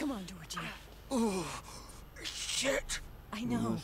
Come on, Georgie. Oh, shit! I know.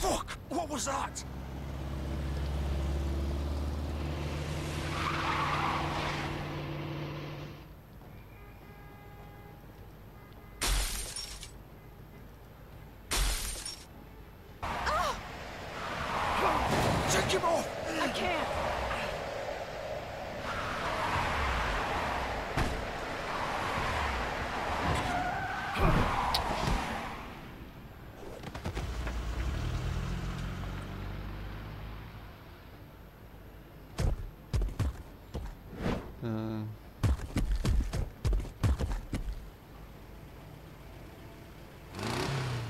Fuck! What was that? Take him off! I can't.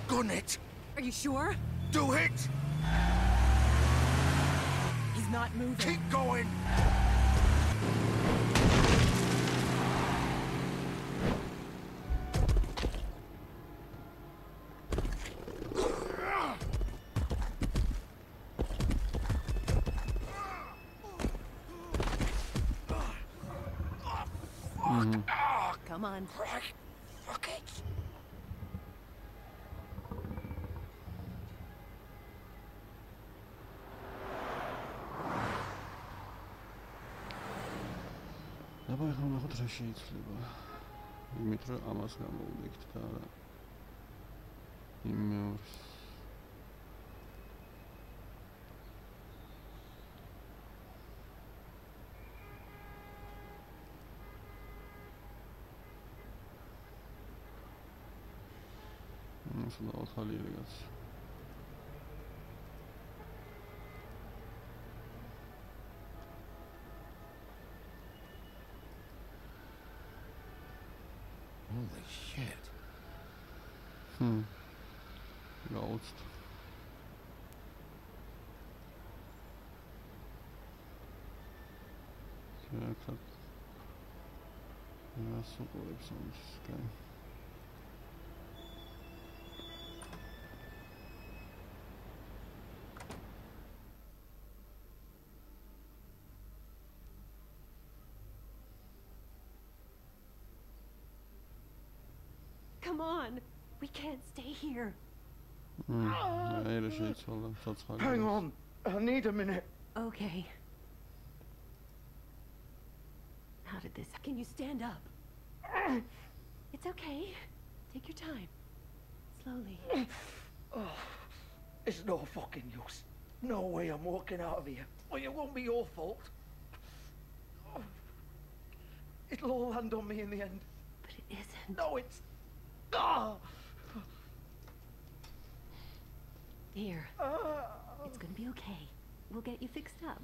Gun it! Are you sure? Do it! He's not moving. Keep going! Come on. Fuck it! Dabei haben wir noch drei Sheets lieber. Imit რომ ამას გამოვიდეთ და არა იმ მეორეს. სულ ახალი რაღაც. Holy shit. Lost. Как насуплився мужська. Come on. We can't stay here. Hang on. I need a minute. Okay. How did this... Can you stand up? It's okay. Take your time. Slowly. Oh, it's no fucking use. No way I'm walking out of here. Well, it won't be your fault. It'll all land on me in the end. But it isn't. No, it's... Oh. Here. It's gonna be okay. We'll get you fixed up.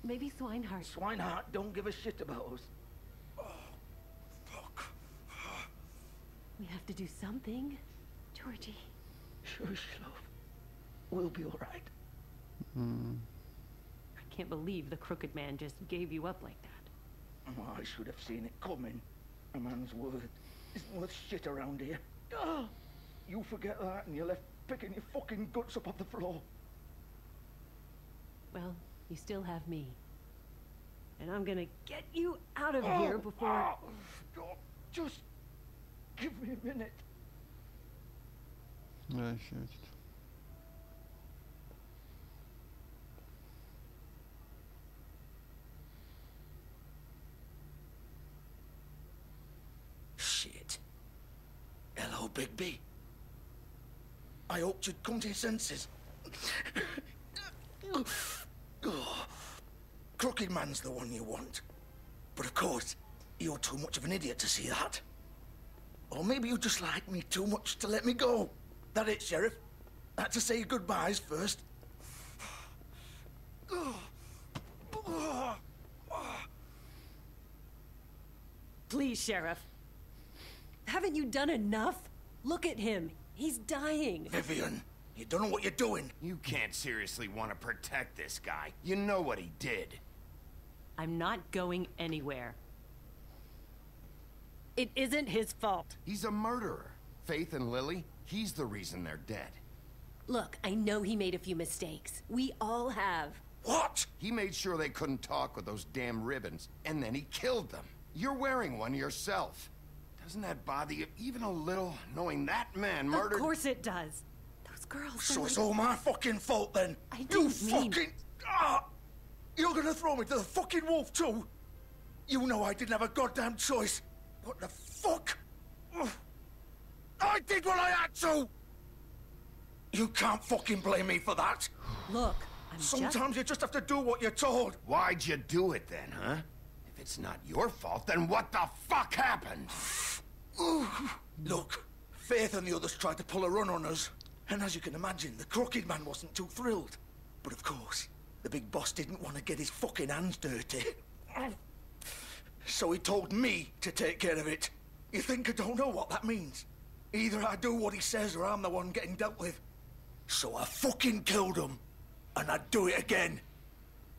Maybe Swinehart. Swinehart don't give a shit about us. Oh, fuck. We have to do something. Georgie. Shush, love. We'll be all right. I can't believe the crooked man just gave you up like that. Oh, I should have seen it coming. A man's word isn't worth shit around here. Oh, you forget that and you're left picking your fucking guts up off the floor. Well, you still have me. And I'm gonna get you out of here before... Just give me a minute. Ja, shit. Shit. Hello, Bigby. I hoped you'd come to your senses. Crooked man's the one you want. But of course, you're too much of an idiot to see that. Or maybe you just like me too much to let me go. That it, Sheriff? I had to say goodbyes first. Please, Sheriff. Haven't you done enough? Look at him. He's dying. Vivian, you don't know what you're doing. You can't seriously want to protect this guy. You know what he did. I'm not going anywhere. It isn't his fault. He's a murderer. Faith and Lily, he's the reason they're dead. Look, I know he made a few mistakes. We all have. What? He made sure they couldn't talk with those damn ribbons, and then he killed them. You're wearing one yourself. Doesn't that bother you even a little, knowing that man murdered... Of course it does. Those girls... So it's all my fucking fault then? I didn't mean... fucking... You're gonna throw me to the fucking wolf too? You know I didn't have a goddamn choice. What the fuck? I did what I had to! You can't fucking blame me for that. Look, Sometimes you just have to do what you're told. Why'd you do it then, huh? If it's not your fault, then what the fuck happened? Look, Faith and the others tried to pull a run on us. And as you can imagine, the crooked man wasn't too thrilled. But of course, the big boss didn't want to get his fucking hands dirty. So he told me to take care of it. You think I don't know what that means? Either I do what he says or I'm the one getting dealt with. So I fucking killed him. And I'd do it again.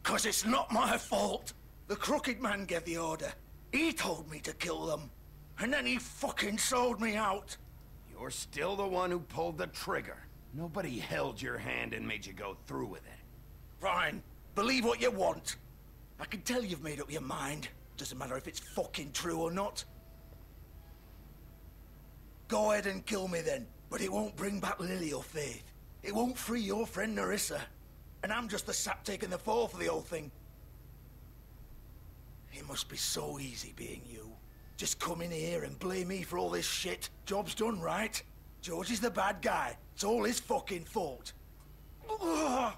'Cause it's not my fault. The crooked man gave the order. He told me to kill them. And then he fucking sold me out. You're still the one who pulled the trigger. Nobody held your hand and made you go through with it. Fine. Believe what you want. I can tell you've made up your mind. Doesn't matter if it's fucking true or not. Go ahead and kill me then. But it won't bring back Lily or Faith. It won't free your friend Nerissa. And I'm just the sap taking the fall for the whole thing. It must be so easy being you. Just come in here and blame me for all this shit. Job's done, right? George is the bad guy. It's all his fucking fault. But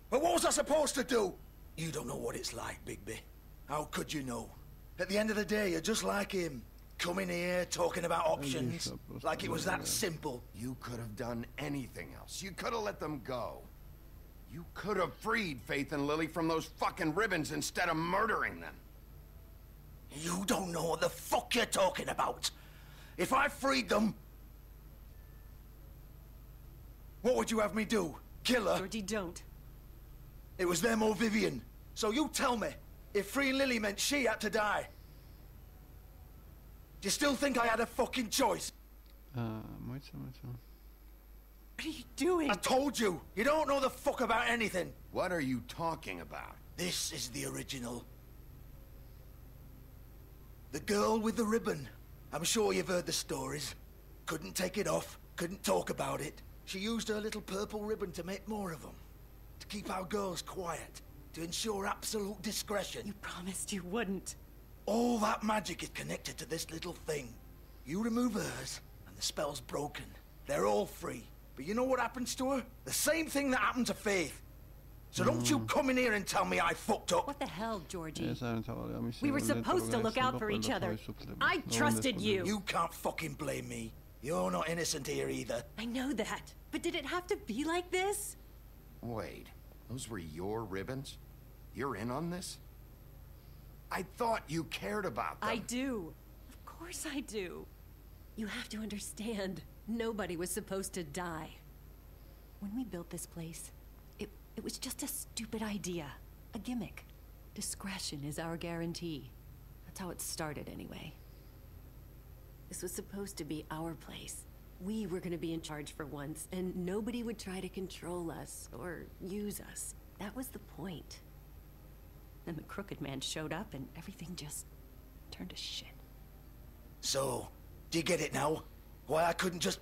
what was I supposed to do? You don't know what it's like, Bigby. How could you know? At the end of the day, you're just like him. Coming here, talking about options. Like it was that simple. You could have done anything else. You could have let them go. You could have freed Faith and Lily from those fucking ribbons instead of murdering them. You don't know what the fuck you're talking about. If I freed them... What would you have me do? Kill her? Georgie, don't. It was them or Vivian. So you tell me, if freeing Lily meant she had to die. Do you still think I had a fucking choice? Moita. What are you doing? I told you, you don't know the fuck about anything. What are you talking about? This is the original. The girl with the ribbon. I'm sure you've heard the stories. Couldn't take it off, couldn't talk about it. She used her little purple ribbon to make more of them. To keep our girls quiet. To ensure absolute discretion. You promised you wouldn't. All that magic is connected to this little thing. You remove hers, and the spell's broken. They're all free. But you know what happens to her? The same thing that happened to Faith. So don't you come in here and tell me I fucked up. What the hell, Georgie? We were supposed to look out for each other. I trusted you. You can't fucking blame me. You're not innocent here either. I know that. But did it have to be like this? Wait, those were your ribbons? You're in on this? I thought you cared about them. I do. Of course I do. You have to understand. Nobody was supposed to die. When we built this place, it was just a stupid idea. A gimmick. Discretion is our guarantee. That's how it started, anyway. This was supposed to be our place. We were gonna be in charge for once, and nobody would try to control us or use us. That was the point. Then the crooked man showed up, and everything just turned to shit. So, do you get it now? Why I couldn't just...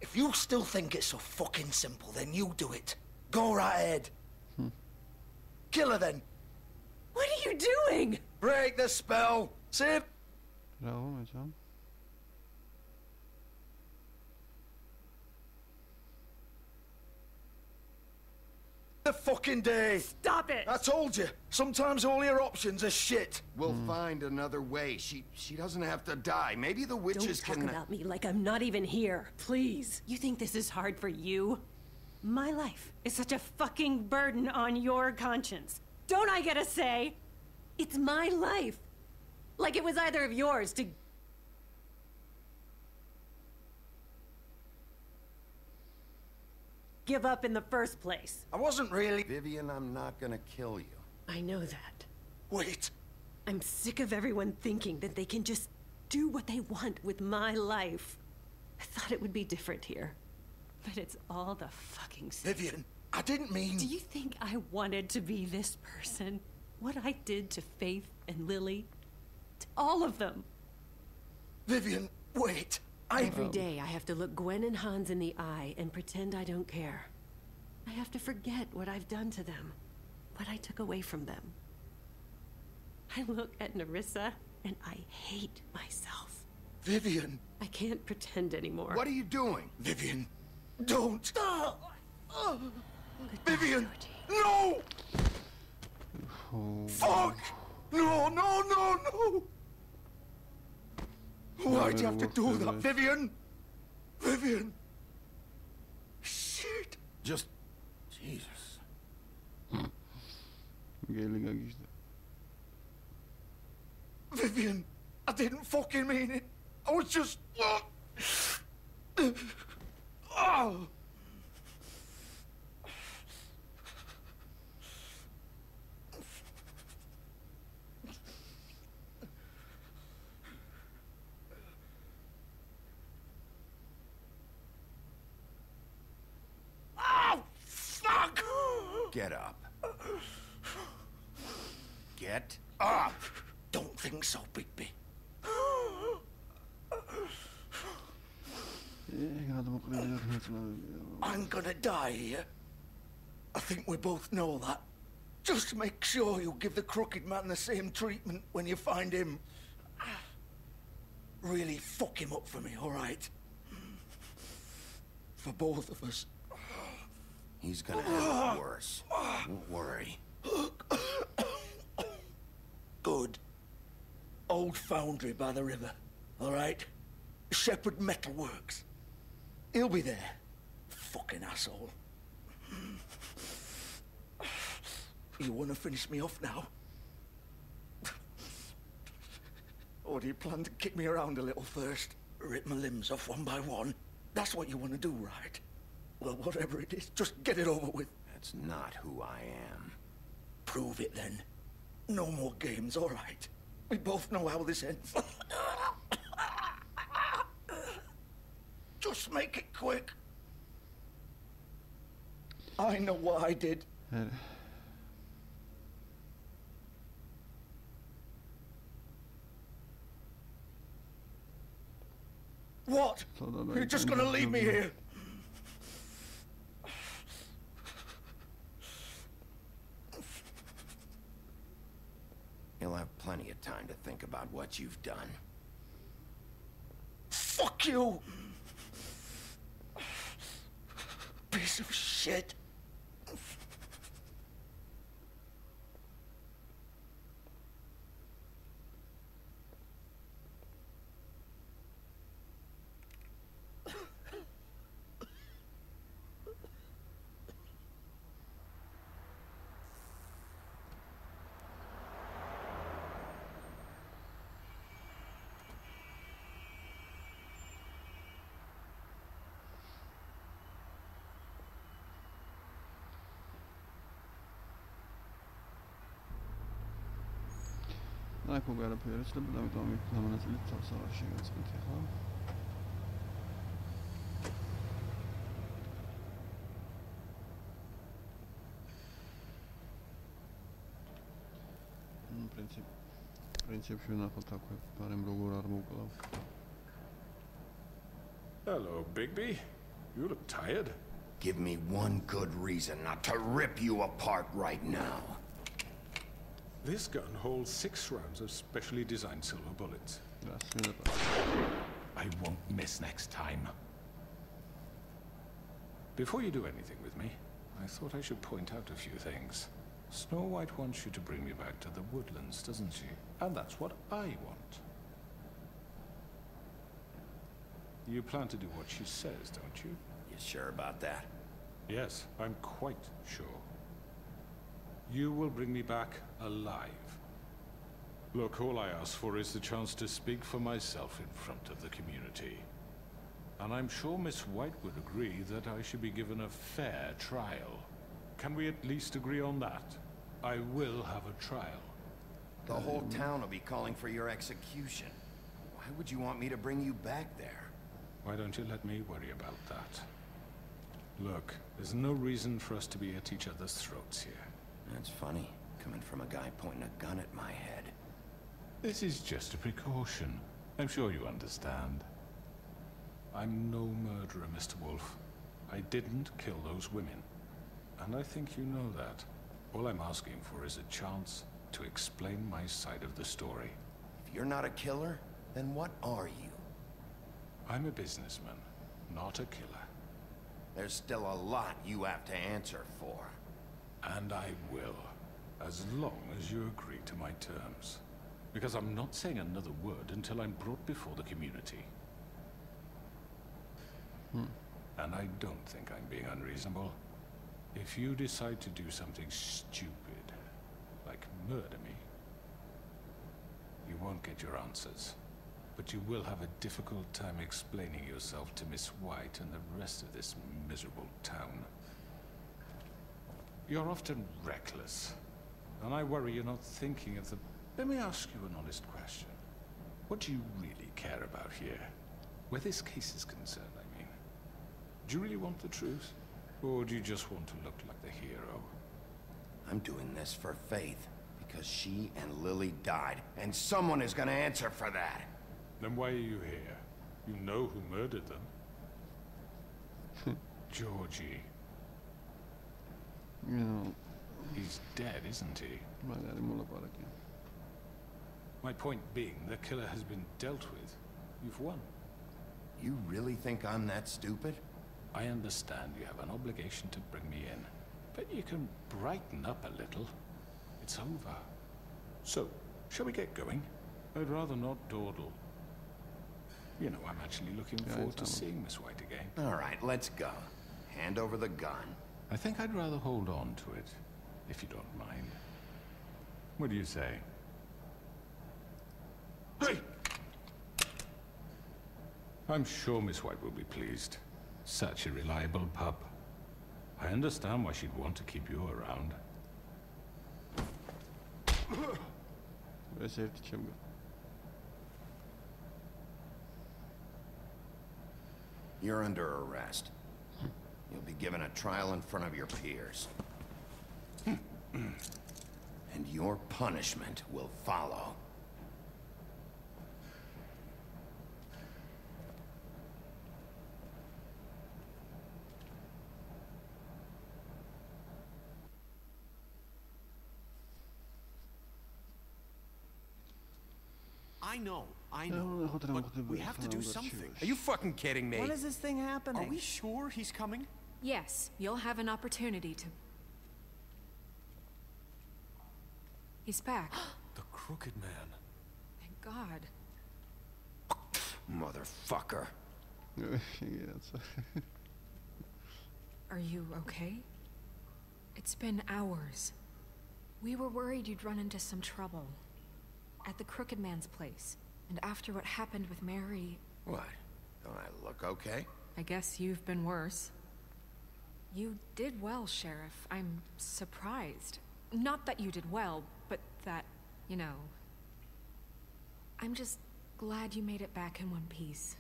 If you still think it's so fucking simple, then you do it. Go right ahead. Kill her then. What are you doing? Break the spell. Save... Bravo, hocam. The fucking day. Stop it! I told you. Sometimes all your options are shit. We'll find another way. She doesn't have to die. Maybe the witches Don't talk can... about me like I'm not even here, please. You think this is hard for you? My life is such a fucking burden on your conscience. Don't I get a say? It's my life. Like it was either of yours to... give up in the first place. I wasn't really... Vivian, I'm not gonna kill you. I know that. Wait. I'm sick of everyone thinking that they can just do what they want with my life. I thought it would be different here. But it's all the fucking same. Vivian, I didn't mean... Do you think I wanted to be this person? What I did to Faith and Lily? To all of them. Vivian, wait. Every day I have to look Gwen and Hans in the eye and pretend I don't care. I have to forget what I've done to them. What I took away from them. I look at Nerissa and I hate myself. Vivian. I can't pretend anymore. What are you doing? Vivian, don't. Goodbye, Vivian, Georgie. no! Oh. Fuck! No, no, no, no! Why'd you have to do that, Vivian? Vivian! Shit! Just... Jesus. Geliga geçti. Vivian, I didn't fucking mean it. I was just... Oh. Oh, fuck! Get up. Get up! Don't think so, Bigby. I'm gonna die here. I think we both know that. Just make sure you give the crooked man the same treatment when you find him. Really fuck him up for me, all right? For both of us. He's gonna have it worse. Don't worry. Good. Old foundry by the river, all right? Shepherd Metalworks. He'll be there. Fucking asshole. You want to finish me off now? Or do you plan to kick me around a little first? Rip my limbs off one by one? That's what you want to do, right? Well, whatever it is, just get it over with. That's not who I am. Prove it, then. No more games, all right? We both know how this ends. Just make it quick. I know what I did. Her What? You're just gonna leave me here? You'll have plenty of time to think about what you've done. Fuck you! Piece of shit. აქ უკვე არაფერი არ იცლება, ამიტომ გამონაწილეთ თავს აღარ შეგაწყეთ ახლა. პრინციპში ვნახოთ აქვე, მაგრამ როგორ არ მოვკლავ. Hello, Bigby. You look tired. Give me one good reason not to rip you apart right now. This gun holds 6 rounds of specially designed silver bullets. I won't miss next time. Before you do anything with me, I thought I should point out a few things. Snow White wants you to bring me back to the woodlands, doesn't she? And that's what I want. You plan to do what she says, don't you? You sure about that? Yes, I'm quite sure. You will bring me back alive. Look, all I ask for is the chance to speak for myself in front of the community. And I'm sure Miss White would agree that I should be given a fair trial. Can we at least agree on that? I will have a trial. The whole town will be calling for your execution. Why would you want me to bring you back there? Why don't you let me worry about that? Look, there's no reason for us to be at each other's throats here. That's funny, coming from a guy pointing a gun at my head. This is just a precaution. I'm sure you understand. I'm no murderer, Mr. Wolf. I didn't kill those women. And I think you know that. All I'm asking for is a chance to explain my side of the story. If you're not a killer, then what are you? I'm a businessman, not a killer. There's still a lot you have to answer for. And I will, as long as you agree to my terms. Because I'm not saying another word until I'm brought before the community. And I don't think I'm being unreasonable. If you decide to do something stupid, like murder me, you won't get your answers. But you will have a difficult time explaining yourself to Miss White and the rest of this miserable town. You're often reckless, and I worry you're not thinking of the... Let me ask you an honest question. What do you really care about here? Where this case is concerned, I mean. Do you really want the truth? Or do you just want to look like the hero? I'm doing this for Faith, because she and Lily died, and someone is gonna answer for that. Then why are you here? You know who murdered them. Georgie. Yeah. He's dead, isn't he? My point being, the killer has been dealt with. You've won. You really think I'm that stupid? I understand you have an obligation to bring me in, but you can brighten up a little. It's over. So, shall we get going? I'd rather not dawdle. You know, I'm actually looking forward to seeing Miss White again. All right, let's go. Hand over the gun. I think I'd rather hold on to it, if you don't mind. What do you say? Hey! I'm sure Miss White will be pleased. Such a reliable pup. I understand why she'd want to keep you around. You're under arrest. You'll be given a trial in front of your peers. And your punishment will follow. I know, but we have to do something. Are you fucking kidding me? When is this thing happening? Are we sure he's coming? Yes, you'll have an opportunity to... He's back. The Crooked Man. Thank God. Motherfucker. Are you okay? It's been hours. We were worried you'd run into some trouble. At the Crooked Man's place. And after what happened with Mary... What? Don't I look okay? I guess you've been worse. You did well, Sheriff. I'm surprised. Not that you did well, but that, you know... I'm just glad you made it back in one piece.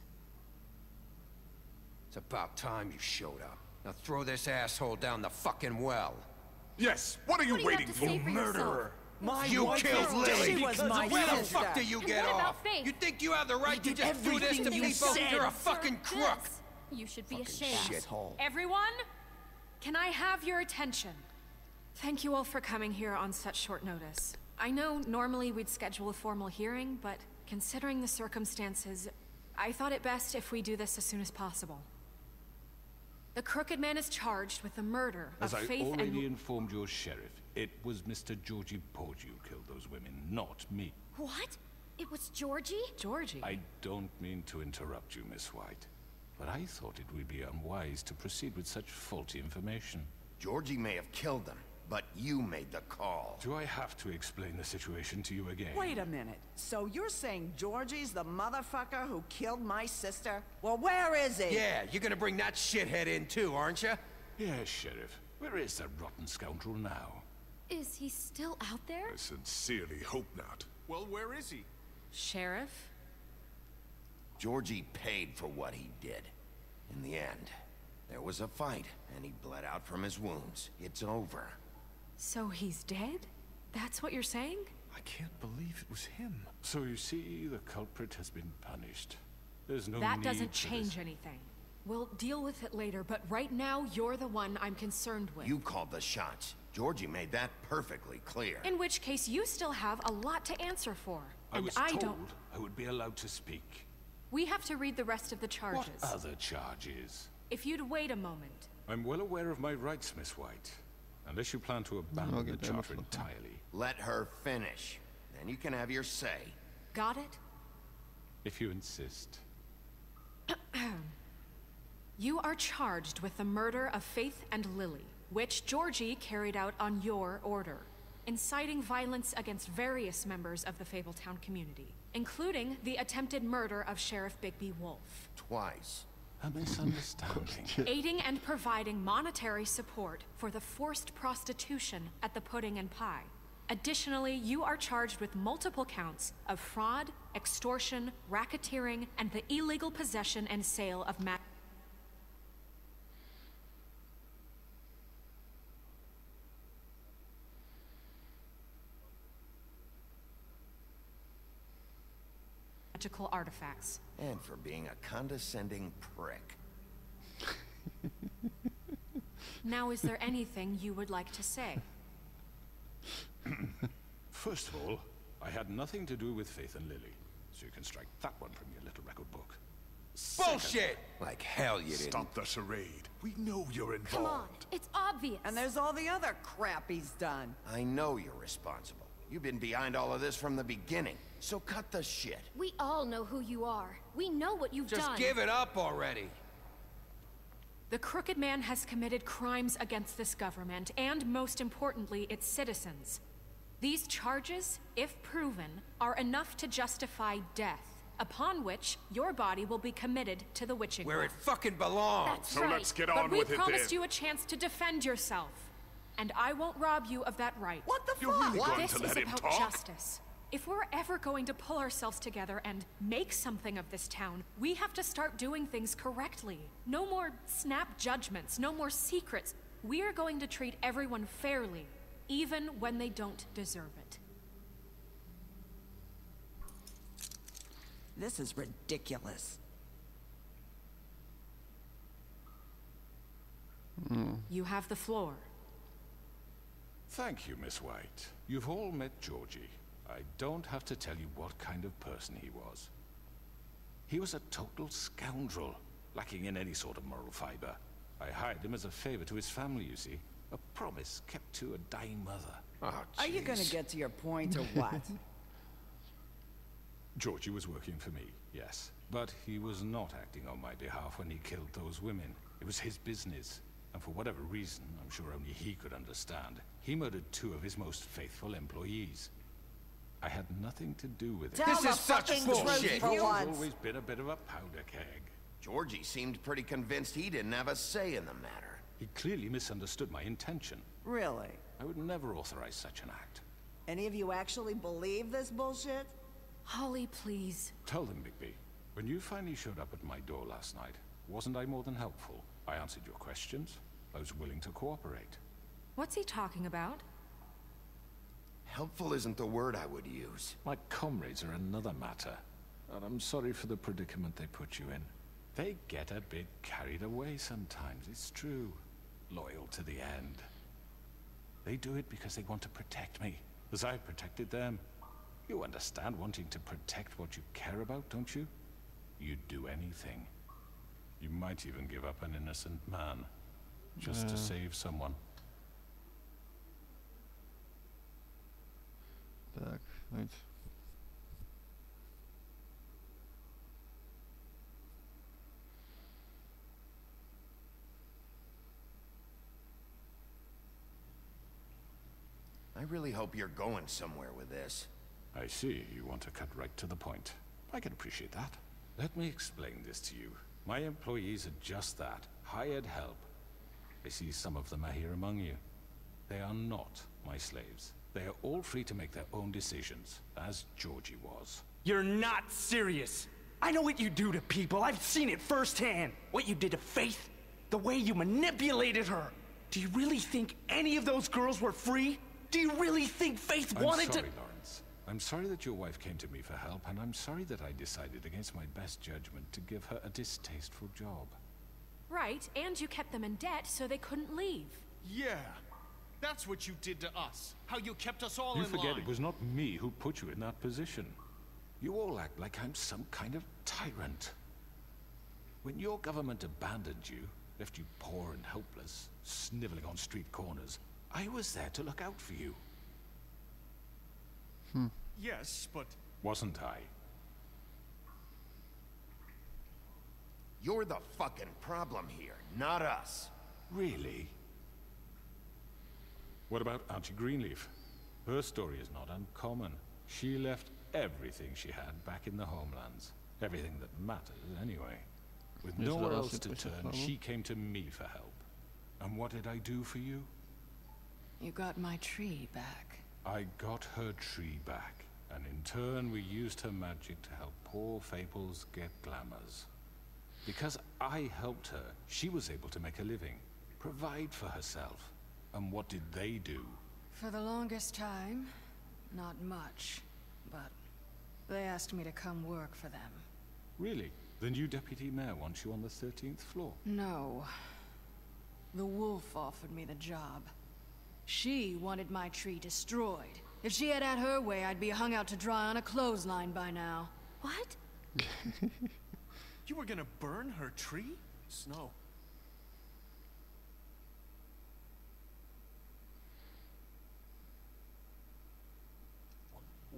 It's about time you showed up. Now throw this asshole down the fucking well. Yes, what are you waiting for, murderer? You killed Lily! She was my Where the sister. fuck do you get what about off? Faith? You think you have the right to did just do this to everything you people? said. You're a fucking Sir, crook! this. You should be Fucking ashamed. shithole. Everyone, can I have your attention? Thank you all for coming here on such short notice. I know normally we'd schedule a formal hearing, but considering the circumstances, I thought it best if we do this as soon as possible. The Crooked Man is charged with the murder of As I Faith and... already informed your sheriff, it was Mr. Georgie Porgy who killed those women, not me. What? It was Georgie? Georgie? I don't mean to interrupt you, Miss White, but I thought it would be unwise to proceed with such faulty information. Georgie may have killed them, but you made the call. Do I have to explain the situation to you again? Wait a minute. So you're saying Georgie's the motherfucker who killed my sister? Well, where is he? Yeah, you're gonna bring that shithead in too, aren't you? Yes, Sheriff. Where is that rotten scoundrel now? Is he still out there? I sincerely hope not. Well, where is he? Sheriff? Georgie paid for what he did. In the end, there was a fight, and he bled out from his wounds. It's over. So he's dead? That's what you're saying? I can't believe it was him. So you see, the culprit has been punished. There's no That need doesn't for change this. anything. We'll deal with it later, but right now, you're the one I'm concerned with. You called the shots. Georgie made that perfectly clear. In which case, you still have a lot to answer for. I was I told don't... I would be allowed to speak. We have to read the rest of the charges. What other charges? If you'd wait a moment. I'm well aware of my rights, Miss White. Unless you plan to abandon the charter entirely. Let her finish. Then you can have your say. Got it? If you insist. You are charged with the murder of Faith and Lily, which Georgie carried out on your order, inciting violence against various members of the Fabletown community, including the attempted murder of Sheriff Bigby Wolf. Twice. A misunderstanding. Aiding and providing monetary support for the forced prostitution at the Pudding and Pie. Additionally, you are charged with multiple counts of fraud, extortion, racketeering, and the illegal possession and sale of magical artifacts. And for being a condescending prick. Now, is there anything you would like to say? First of all, I had nothing to do with Faith and Lily, so you can strike that one from your little record book. Bullshit! Like hell you didn't. Stop the charade. We know you're involved. Come on, it's obvious. And there's all the other crap he's done. I know you're responsible. You've been behind all of this from the beginning. So cut the shit. We all know who you are. We know what you've done. Just give it up already. The Crooked Man has committed crimes against this government, and most importantly, its citizens. These charges, if proven, are enough to justify death, upon which your body will be committed to the witching Where it well. fucking belongs. That's So right. let's get But on we with it promised then. you a chance to defend yourself, and I won't rob you of that right. What the You're fuck? really going This to is let him about talk? justice. If we're ever going to pull ourselves together and make something of this town, we have to start doing things correctly. No more snap judgments, no more secrets. We are going to treat everyone fairly, even when they don't deserve it. This is ridiculous. You have the floor. Thank you, Miss White. You've all met Georgie. I don't have to tell you what kind of person he was. He was a total scoundrel, lacking in any sort of moral fiber. I hired him as a favor to his family, you see. A promise kept to a dying mother. Oh, Are you gonna jeez. get to your point or what? Georgie was working for me, yes. But he was not acting on my behalf when he killed those women. It was his business. And for whatever reason, I'm sure only he could understand, he murdered 2 of his most faithful employees. I had nothing to do with it. Tell This the is such fucking bullshit. truth for He's once. always been a bit of a powder keg. Georgie seemed pretty convinced he didn't have a say in the matter. He clearly misunderstood my intention. Really? I would never authorize such an act. Any of you actually believe this bullshit? Holly, please. Tell them, Bigby. When you finally showed up at my door last night, wasn't I more than helpful? I answered your questions. I was willing to cooperate. What's he talking about? Helpful isn't the word I would use. My comrades are another matter. And I'm sorry for the predicament they put you in. They get a bit carried away sometimes, it's true. Loyal to the end. They do it because they want to protect me, as I protected them. You understand wanting to protect what you care about, don't you? You'd do anything. You might even give up an innocent man, just to save someone. Так, давайте. I really hope you're going somewhere with this. I see, you want to cut right to the point. I can appreciate that. Let me explain this to you. My employees are just that, hired help. I see some of them are here among you. They are not my slaves. They are all free to make their own decisions, as Georgie was. You're not serious. I know what you do to people. I've seen it firsthand. What you did to Faith, the way you manipulated her. Do you really think any of those girls were free? Do you really think Faith wanted to— I'm sorry, Lawrence. I'm sorry that your wife came to me for help, and I'm sorry that I decided against my best judgment to give her a distasteful job. Right, and you kept them in debt so they couldn't leave. Yeah. That's what you did to us. How you kept us all in line. You forget it was not me who put you in that position. You all act like I'm some kind of tyrant. When your government abandoned you, left you poor and helpless, sniveling on street corners, I was there to look out for you. Yes, but... Wasn't I? You're the fucking problem here, not us. Really? What about Auntie Greenleaf? Her story is not uncommon. She left everything she had back in the homelands. Everything that matters, anyway. With nowhere else to turn, she came to me for help. And what did I do for you? You got my tree back. I got her tree back, and in turn we used her magic to help poor Fables get glamours. Because I helped her, she was able to make a living, provide for herself. And what did they do? For the longest time, not much, but they asked me to come work for them. Really? The new deputy mayor wants you on the 13th floor? No. The wolf offered me the job. She wanted my tree destroyed. If she had her way, I'd be hung out to dry on a clothesline by now. What? You were gonna burn her tree? Snow.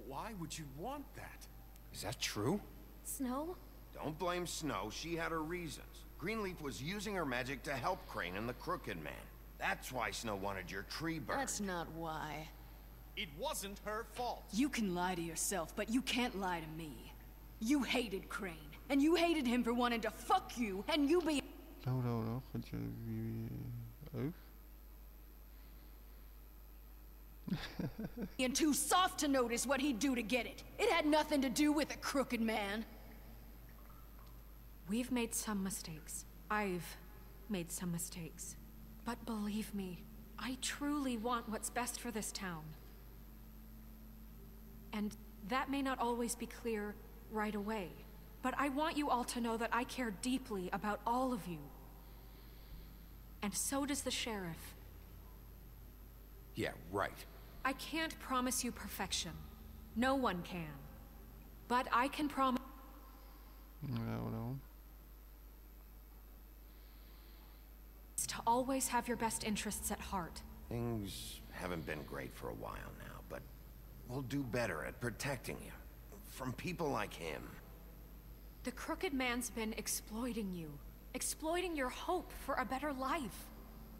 Why would you want that? Is that true? Snow? Don't blame Snow, she had her reasons. Greenleaf was using her magic to help Crane and the Crooked Man. That's why Snow wanted your tree burned. That's not why. It wasn't her fault. You can lie to yourself, but you can't lie to me. You hated Crane, and you hated him for wanting to fuck you, and you be— No. and too soft to notice what he'd do to get it. It had nothing to do with a crooked man. We've made some mistakes. I've made some mistakes. But believe me, I truly want what's best for this town. And that may not always be clear right away, but I want you all to know that I care deeply about all of you. And so does the sheriff. Yeah, right. I can't promise you perfection. No one can. But I can promise— No. to always have your best interests at heart. Things haven't been great for a while now, but we'll do better at protecting you. From people like him. The Crooked Man's been exploiting you. Exploiting your hope for a better life.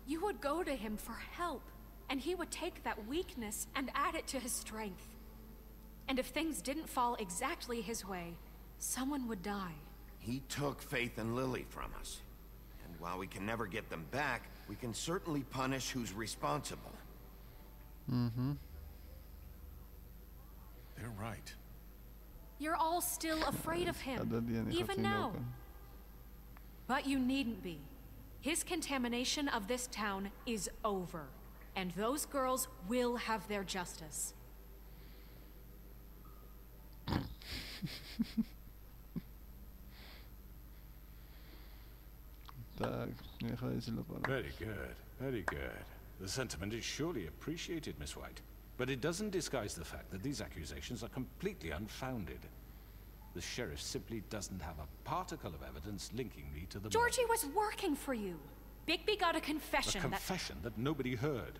You would go to him for help, and he would take that weakness and add it to his strength. And if things didn't fall exactly his way, someone would die. He took Faith and Lily from us. And while we can never get them back, we can certainly punish who's responsible. Mm-hmm. They're right. You're all still afraid of him, even now. But you needn't be. His contamination of this town is over, and those girls will have their justice. Very good, very good. The sentiment is surely appreciated, Miss White. But it doesn't disguise the fact that these accusations are completely unfounded. The sheriff simply doesn't have a particle of evidence linking me to the Georgie was working for you. Bigby got a confession. A confession that nobody heard.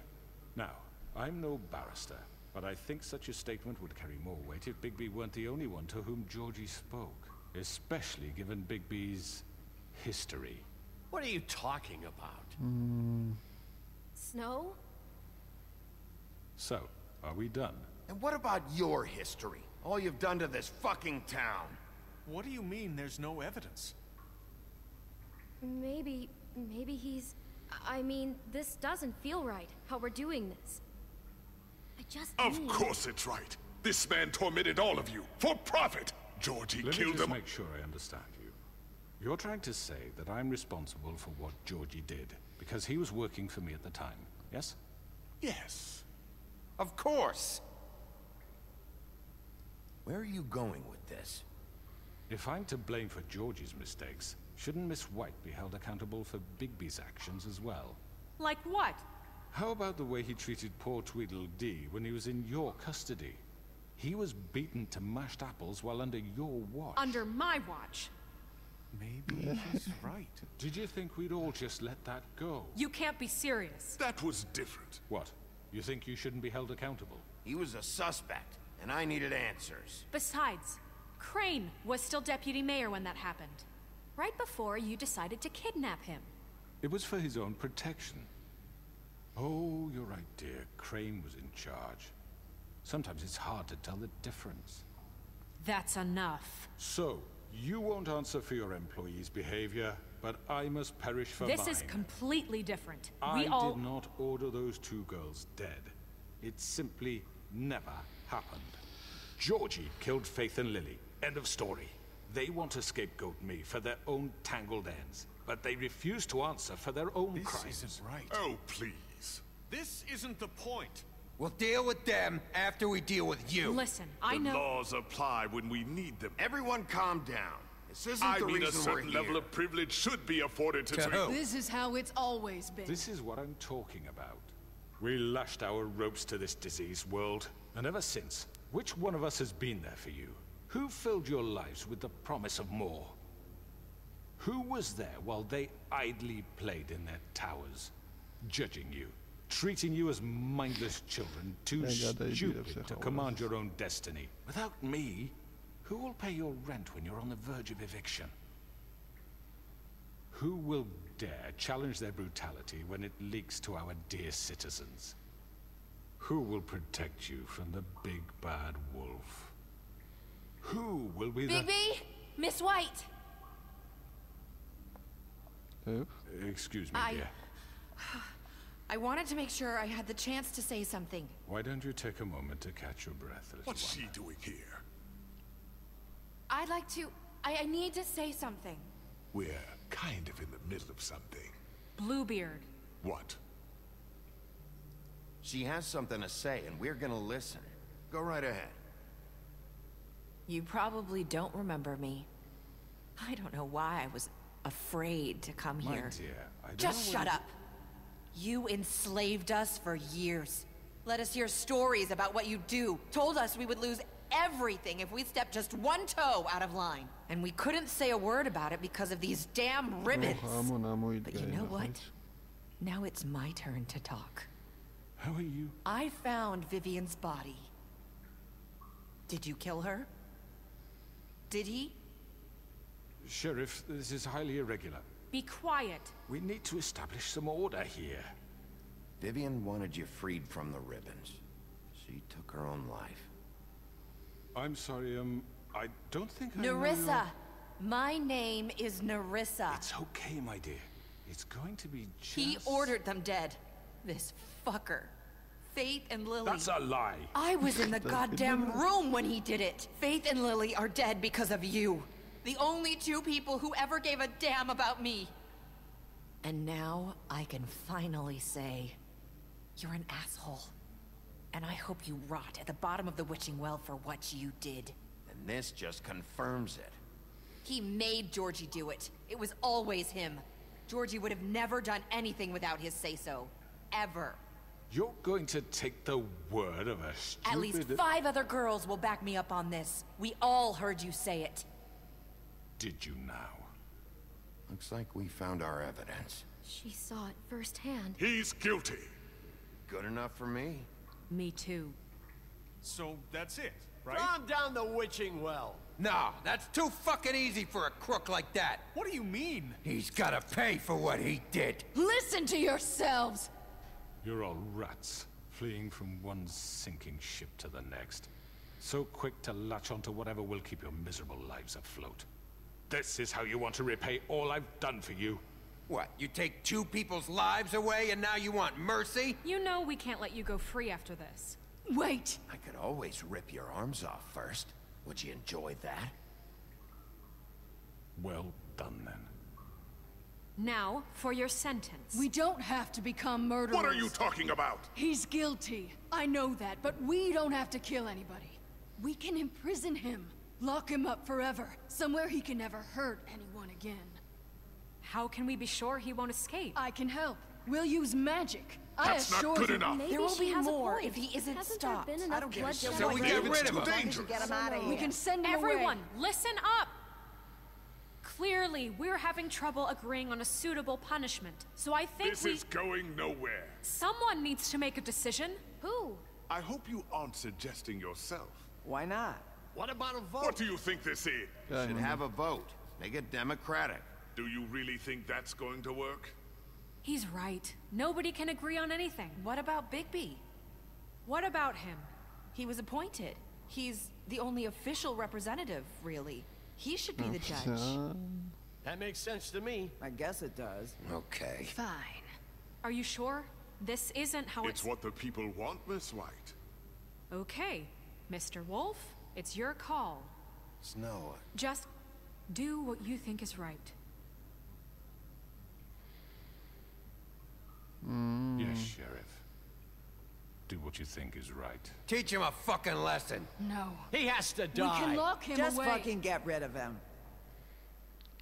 Now, I'm no barrister, but I think such a statement would carry more weight if Bigby weren't the only one to whom Georgie spoke. Especially given Bigby's history. What are you talking about? Snow? So, are we done? And what about your history? All you've done to this fucking town. What do you mean there's no evidence? Maybe he's... I mean, this doesn't feel right, how we're doing this. I just Of course it's right. This man tormented all of you, for profit. Georgie Let killed me just him. make sure I understand you. You're trying to say that I'm responsible for what Georgie did, because he was working for me at the time, yes? Yes. Of course. Where are you going with this? If I'm to blame for Georgie's mistakes, shouldn't Miss White be held accountable for Bigby's actions as well? Like what? How about the way he treated poor Tweedledee when he was in your custody? He was beaten to mashed apples while under your watch. Under my watch. Maybe he's right. Did you think we'd all just let that go? You can't be serious. That was different. What? You think you shouldn't be held accountable? He was a suspect, and I needed answers. Besides, Crane was still deputy mayor when that happened. Right before you decided to kidnap him. It was for his own protection. Oh, you're right, dear. Crane was in charge. Sometimes it's hard to tell the difference. That's enough. So, you won't answer for your employees' behavior, but I must perish for mine. This is completely different. I did not order those two girls dead. It simply never happened. Georgie killed Faith and Lily. End of story. They want to scapegoat me for their own tangled ends, but they refuse to answer for their own crimes. This isn't right. Oh, please. This isn't the point. We'll deal with them after we deal with you. Listen, I know... The laws apply when we need them. Everyone calm down. This isn't I the mean, reason a certain we're here. level of privilege should be afforded to... This is how it's always been. This is what I'm talking about. We lashed our ropes to this diseased world, and ever since, which one of us has been there for you? Who filled your lives with the promise of more? Who was there while they idly played in their towers, judging you, treating you as mindless children, too stupid to command your own destiny? Without me, who will pay your rent when you're on the verge of eviction? Who will dare challenge their brutality when it leaks to our dear citizens? Who will protect you from the big bad wolf? Who will be the... Bigby! Miss White! Excuse me, dear. I wanted to make sure I had the chance to say something. Why don't you take a moment to catch your breath, little What's one? she doing here? I'd like to... I need to say something. We're kind of in the middle of something. Bluebeard. What? She has something to say, and we're gonna listen. Go right ahead. You probably don't remember me. I don't know why I was afraid to come My here. dear, I don't Just know shut up. You enslaved us for years. Let us hear stories about what you do. Told us we would lose everything if we stepped just one toe out of line. And we couldn't say a word about it because of these damn ribbons. But you know what? Now it's my turn to talk. How are you? I found Vivian's body. Did you kill her? Did he? Sheriff, this is highly irregular. Be quiet. We need to establish some order here. Vivian wanted you freed from the ribbons. She took her own life. I'm sorry, I don't think I know Nerissa! your- My name is Nerissa. It's okay, my dear. It's going to be just... He ordered them dead. This fucker. Faith and Lily. That's a lie. I was in the goddamn room when he did it. Faith and Lily are dead because of you. The only two people who ever gave a damn about me. And now I can finally say, you're an asshole. And I hope you rot at the bottom of the witching well for what you did. And this just confirms it. He made Georgie do it. It was always him. Georgie would have never done anything without his say-so. Ever. You're going to take the word of a stupid... At least 5 other girls will back me up on this. We all heard you say it. Did you now? Looks like we found our evidence. She saw it firsthand. He's guilty. Good enough for me. Me too. So that's it, right? Calm down the witching well. No, that's too fucking easy for a crook like that. What do you mean? He's gotta pay for what he did. Listen to yourselves! You're all rats, fleeing from one sinking ship to the next. So quick to latch onto whatever will keep your miserable lives afloat. This is how you want to repay all I've done for you? What, you take 2 people's lives away and now you want mercy? You know we can't let you go free after this. Wait! I could always rip your arms off first. Would you enjoy that? Well done, then. Now, for your sentence. We don't have to become murderers. What are you talking about? He's guilty. I know that, but we don't have to kill anybody. We can imprison him. Lock him up forever. Somewhere he can never hurt anyone again. How can we be sure he won't escape? I can help. We'll use magic. That's not good enough. There will be more if he isn't Hasn't stopped. there been enough bloodshed? So we get rid of him. Dangerous. Get him out of here. We can send him Everyone, away. listen up! Clearly, we're having trouble agreeing on a suitable punishment. So I think This is going nowhere. someone needs to make a decision. Who? I hope you aren't suggesting yourself. Why not? What about a vote? What do you think this is? Should have a vote. Make it democratic. Do you really think that's going to work? He's right. Nobody can agree on anything. What about Bigby? What about him? He was appointed. He's the only official representative, really. He should be the judge. That makes sense to me. I guess it does. Okay. Fine. Are you sure? This isn't how It's what the people want, Miss White. Okay, Mr. Wolf, it's your call. Snow. Just do what you think is right. Yes, Sheriff. Do what you think is right. Teach him a fucking lesson. No. He has to We die. can lock him Just away. fucking get rid of him.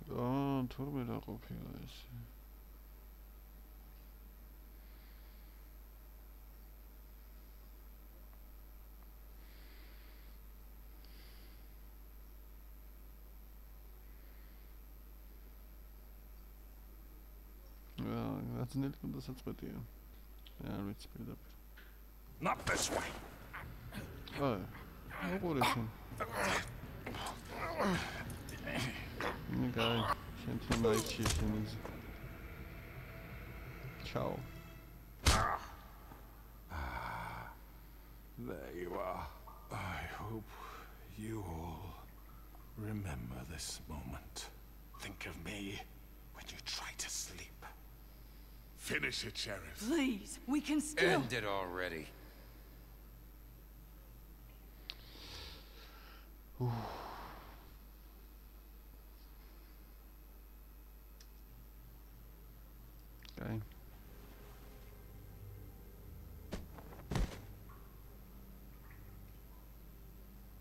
თურმე რა ყოფილა ეს? Ნაცნელი უნდა საწყვეტია. არ ვიცი პირდაპირ. Not this way. აუყურე. Guy, can't see my chickens. Ciao. There you are. I hope you all remember this moment. Think of me when you try to sleep. Finish it, Sheriff. Please, we can still... End it already. Okay.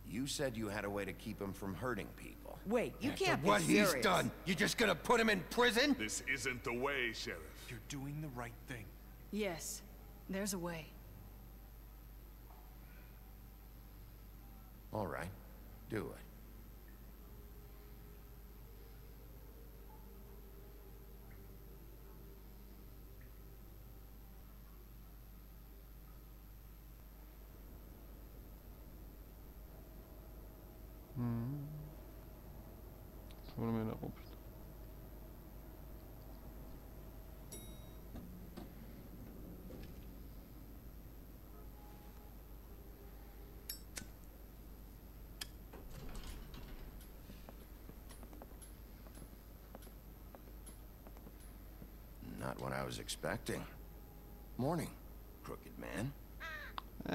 You said you had a way to keep him from hurting people. Wait, you After can't what be serious. he's done, you're just gonna put him in prison? This isn't the way, Sheriff. You're doing the right thing. Yes, there's a way. All right. Do it. თურმე რა ყოფილა? Not what I was expecting. Morning, crooked man.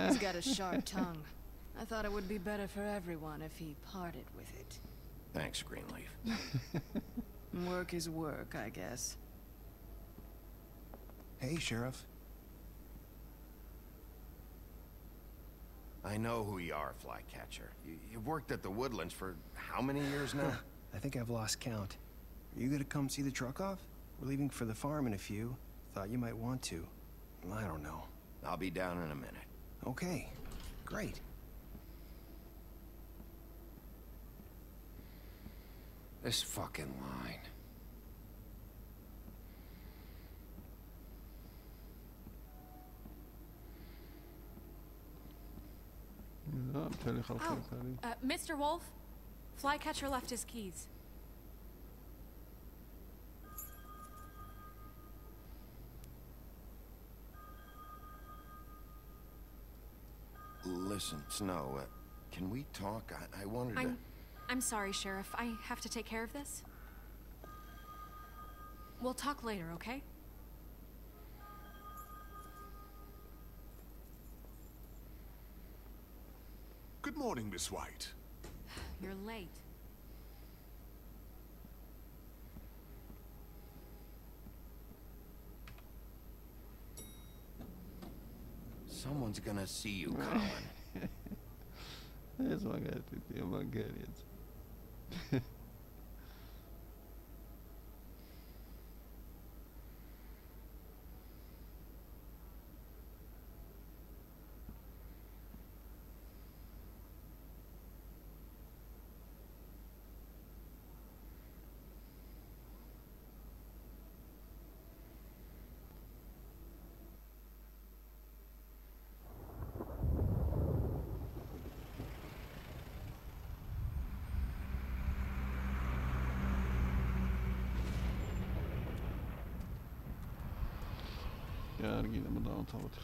He's got a sharp tongue. I thought it would be better for everyone if he parted with it. Thanks, Greenleaf. Work is work, I guess. Hey, Sheriff. I know who you are, Flycatcher. You've worked at the Woodlands for how many years now? I think I've lost count. Are you gonna come see the truck off? We're leaving for the farm in a few. Thought you might want to. I don't know. I'll be down in a minute. Okay, great. This fucking line. Mr. Wolf, Flycatcher left his keys. Listen, Snow, can we talk? I wanted to... I'm sorry, Sheriff. I have to take care of this. We'll talk later, okay? Good morning, Miss White. You're late. Someone's gonna see you, Colin. Ez magát itt, én meggerjedsz. Gerginem a downtown-ot.